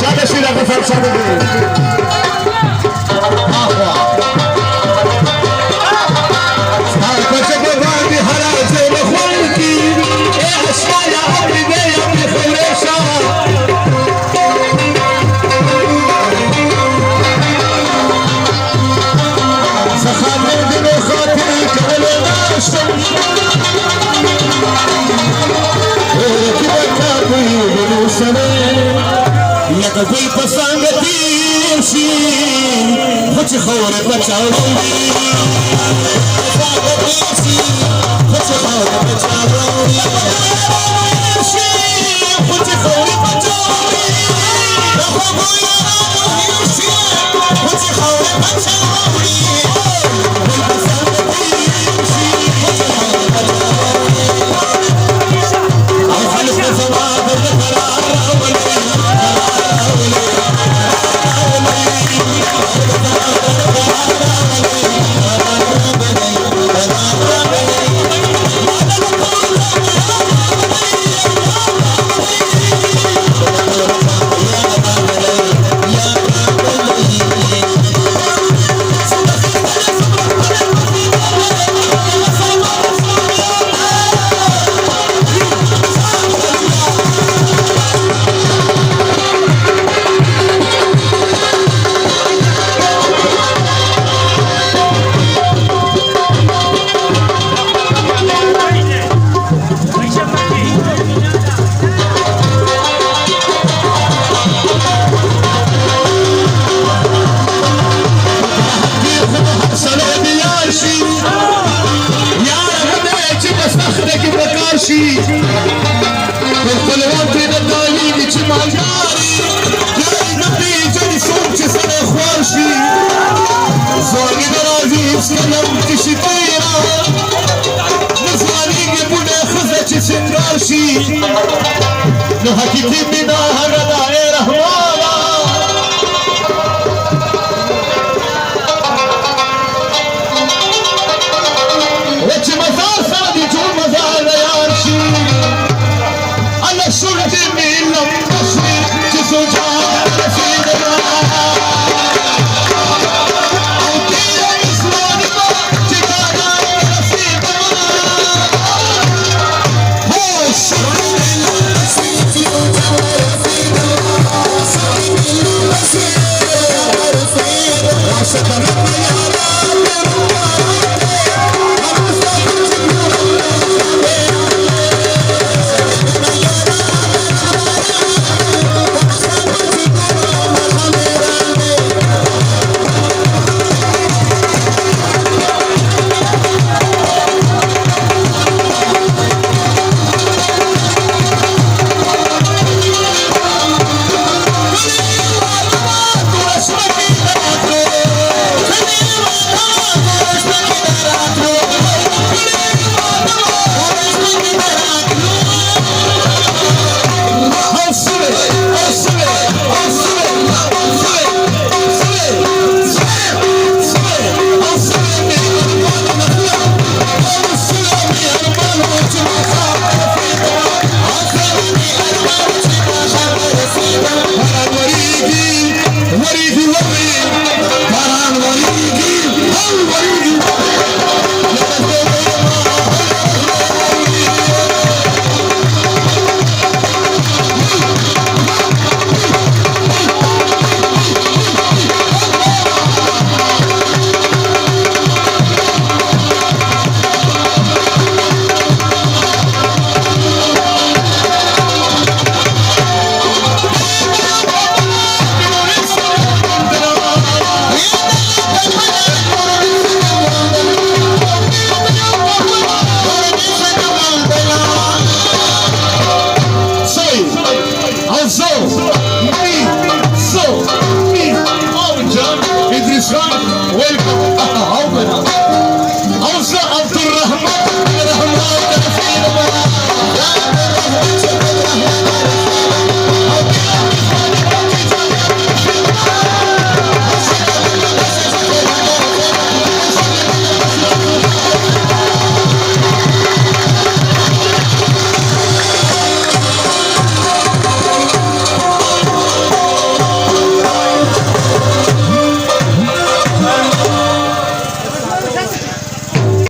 شاد شيرا غفر شاد لکه ګل په څانګه تېر شي خو چې خاوره په چاړه وړي څانګه تېر شي خو چې خاوره په چاړه وړي شي خو چې خاوره په چاړه وړي د خوږو یارانو هېر شي خو چې خاوره په چاړه وړي ګل په څانګه تېر شي خو چې خاوره په چاړه وړي او خلک د زما درد قرار راولي نو حقیقی بنا هردائے رحمانا وچ مزار سادی جو مزار نیار شی اللہ شرط میں لم بشری جسو جان رسیدنا